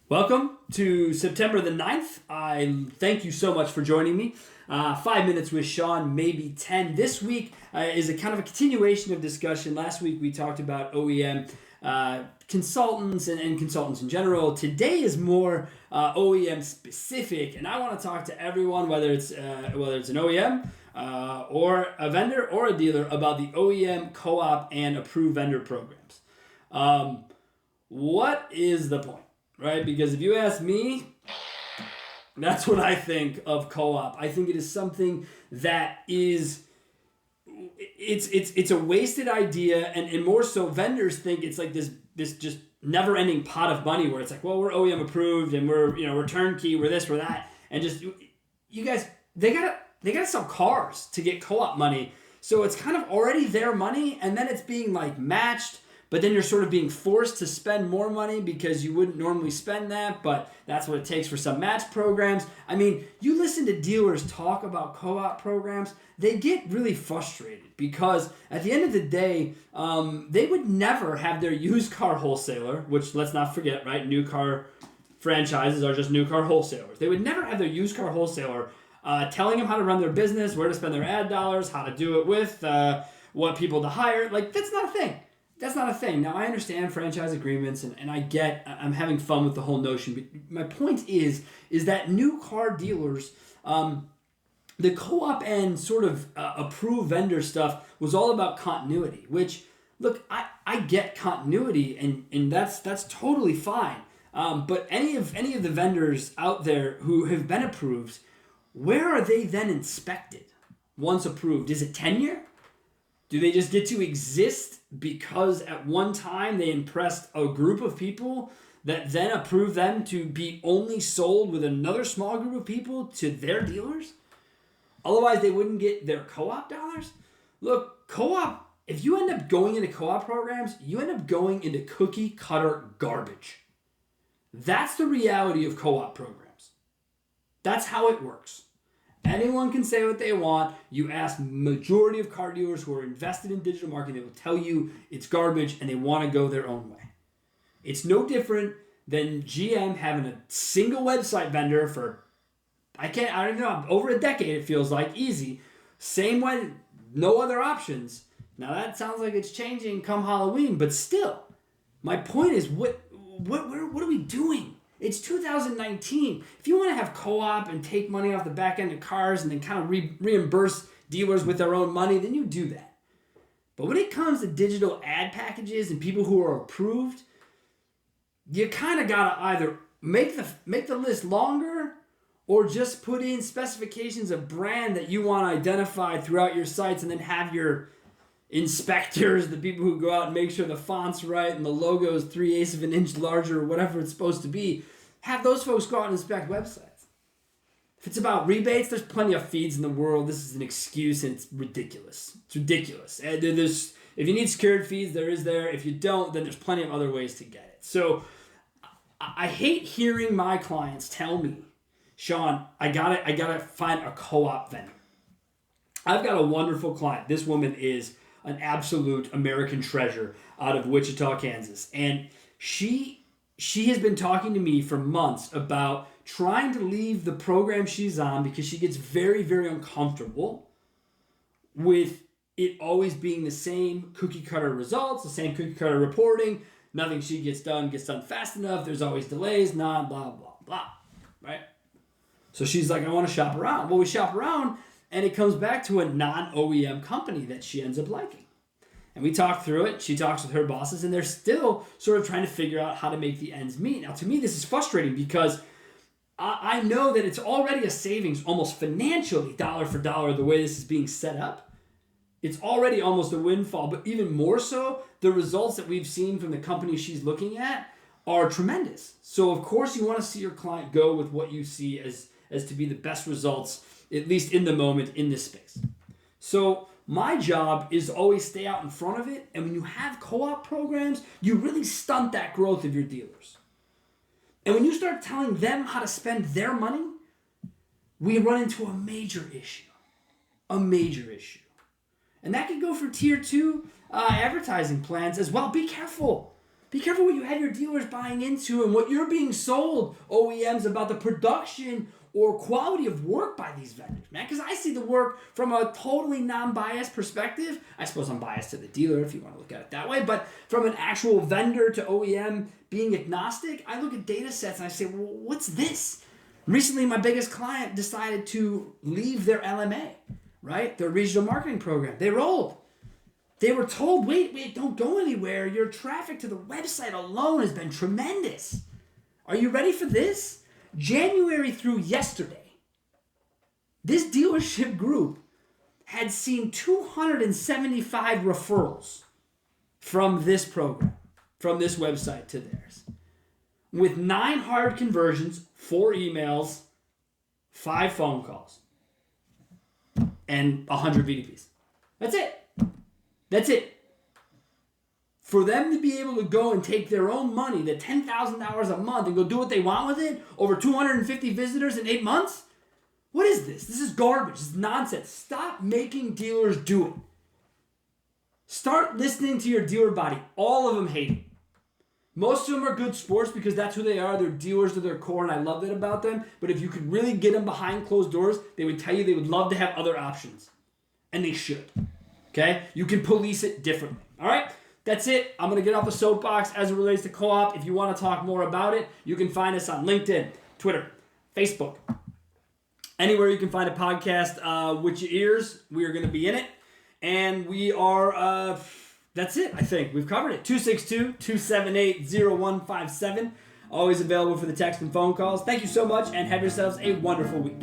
Welcome to September the 9th. I thank you so much for joining me. 5 minutes with Sean, maybe 10. This week is a kind of a continuation of discussion. Last week we talked about OEM consultants and consultants in general. Today is more OEM specific, and I want to talk to everyone, whether it's an OEM or a vendor or a dealer, about the OEM, co-op, and approved vendor programs. What is the point? Right? Because if you ask me, that's what I think of co-op. I think it is something that is, it's a wasted idea, and more so vendors think it's like this just never-ending pot of money where it's like, well, we're OEM approved and we're turnkey, we're this, we're that, and just you guys, they gotta sell cars to get co-op money, so it's kind of already their money, and then it's being like matched. But then you're sort of being forced to spend more money because you wouldn't normally spend that, but that's what it takes for some match programs. I mean, you listen to dealers talk about co-op programs, they get really frustrated because at the end of the day, they would never have their used car wholesaler, which let's not forget, right? New car franchises are just new car wholesalers. They would never have their used car wholesaler telling them how to run their business, where to spend their ad dollars, how to do it with, what people to hire. Like, that's not a thing. That's not a thing. Now, I understand franchise agreements, and I'm having fun with the whole notion, but my point is that new car dealers, the co-op and sort of approved vendor stuff was all about continuity, which, look, I get continuity, and that's totally fine. But any of the vendors out there who have been approved, where are they then inspected once approved? Is it tenure? Do they just get to exist because at one time they impressed a group of people that then approved them to be only sold with another small group of people to their dealers? Otherwise, they wouldn't get their co-op dollars? Look, co-op, if you end up going into co-op programs, you end up going into cookie cutter garbage. That's the reality of co-op programs. That's how it works. Anyone can say what they want. You ask majority of car dealers who are invested in digital marketing, they will tell you it's garbage and they want to go their own way. It's no different than GM having a single website vendor for, I don't even know, over a decade it feels like, easy. Same way, no other options. Now that sounds like it's changing come Halloween, but still, my point is, what are we doing? It's 2019. If you want to have co-op and take money off the back end of cars and then kind of reimburse dealers with their own money, then you do that. But when it comes to digital ad packages and people who are approved, you kind of got to either make the list longer or just put in specifications of brand that you want identified throughout your sites, and then have your inspectors, the people who go out and make sure the font's right and the logo is 3/8 of an inch larger or whatever it's supposed to be, have those folks go out and inspect websites. If it's about rebates, there's plenty of feeds in the world. This is an excuse, and it's ridiculous. It's ridiculous. And if you need secured feeds, there is there. If you don't, then there's plenty of other ways to get it. So I hate hearing my clients tell me, Sean, I gotta find a co-op vendor. I've got a wonderful client. This woman is an absolute American treasure out of Wichita, Kansas. And she has been talking to me for months about trying to leave the program she's on because she gets very, very uncomfortable with it always being the same cookie cutter results, the same cookie cutter reporting. Nothing she gets done fast enough. There's always delays, blah, blah, blah, right? So she's like, I want to shop around. Well, we shop around, and it comes back to a non-OEM company that she ends up liking. And we talk through it. She talks with her bosses, and they're still sort of trying to figure out how to make the ends meet. Now, to me, this is frustrating because I know that it's already a savings almost financially, dollar for dollar, the way this is being set up. It's already almost a windfall, but even more so, the results that we've seen from the company she's looking at are tremendous. So, of course, you want to see your client go with what you see as to be the best results, at least in the moment, in this space. So my job is to always stay out in front of it, and when you have co-op programs, you really stunt that growth of your dealers. And when you start telling them how to spend their money, we run into a major issue. A major issue. And that could go for tier 2 advertising plans as well. Be careful. Be careful what you have your dealers buying into and what you're being sold, OEMs, about the production or quality of work by these vendors, man. Because I see the work from a totally non-biased perspective. I suppose I'm biased to the dealer if you want to look at it that way. But from an actual vendor to OEM being agnostic, I look at data sets and I say, well, what's this? Recently, my biggest client decided to leave their LMA, right? Their regional marketing program. They rolled. They were told, wait, don't go anywhere. Your traffic to the website alone has been tremendous. Are you ready for this? January through yesterday, this dealership group had seen 275 referrals from this program, from this website to theirs, with 9 hard conversions, 4 emails, 5 phone calls, and 100 VDPs. That's it. That's it. For them to be able to go and take their own money, the $10,000 a month, and go do what they want with it, over 250 visitors in 8 months? What is this? This is garbage. This is nonsense. Stop making dealers do it. Start listening to your dealer body. All of them hate it. Most of them are good sports because that's who they are. They're dealers to their core, and I love that about them. But if you could really get them behind closed doors, they would tell you they would love to have other options. And they should. Okay? You can police it differently. All right? That's it. I'm going to get off the soapbox as it relates to co-op. If you want to talk more about it, you can find us on LinkedIn, Twitter, Facebook. Anywhere you can find a podcast with your ears, we are going to be in it. And we are, that's it, I think. We've covered it. 262-278-0157. Always available for the text and phone calls. Thank you so much, and have yourselves a wonderful week.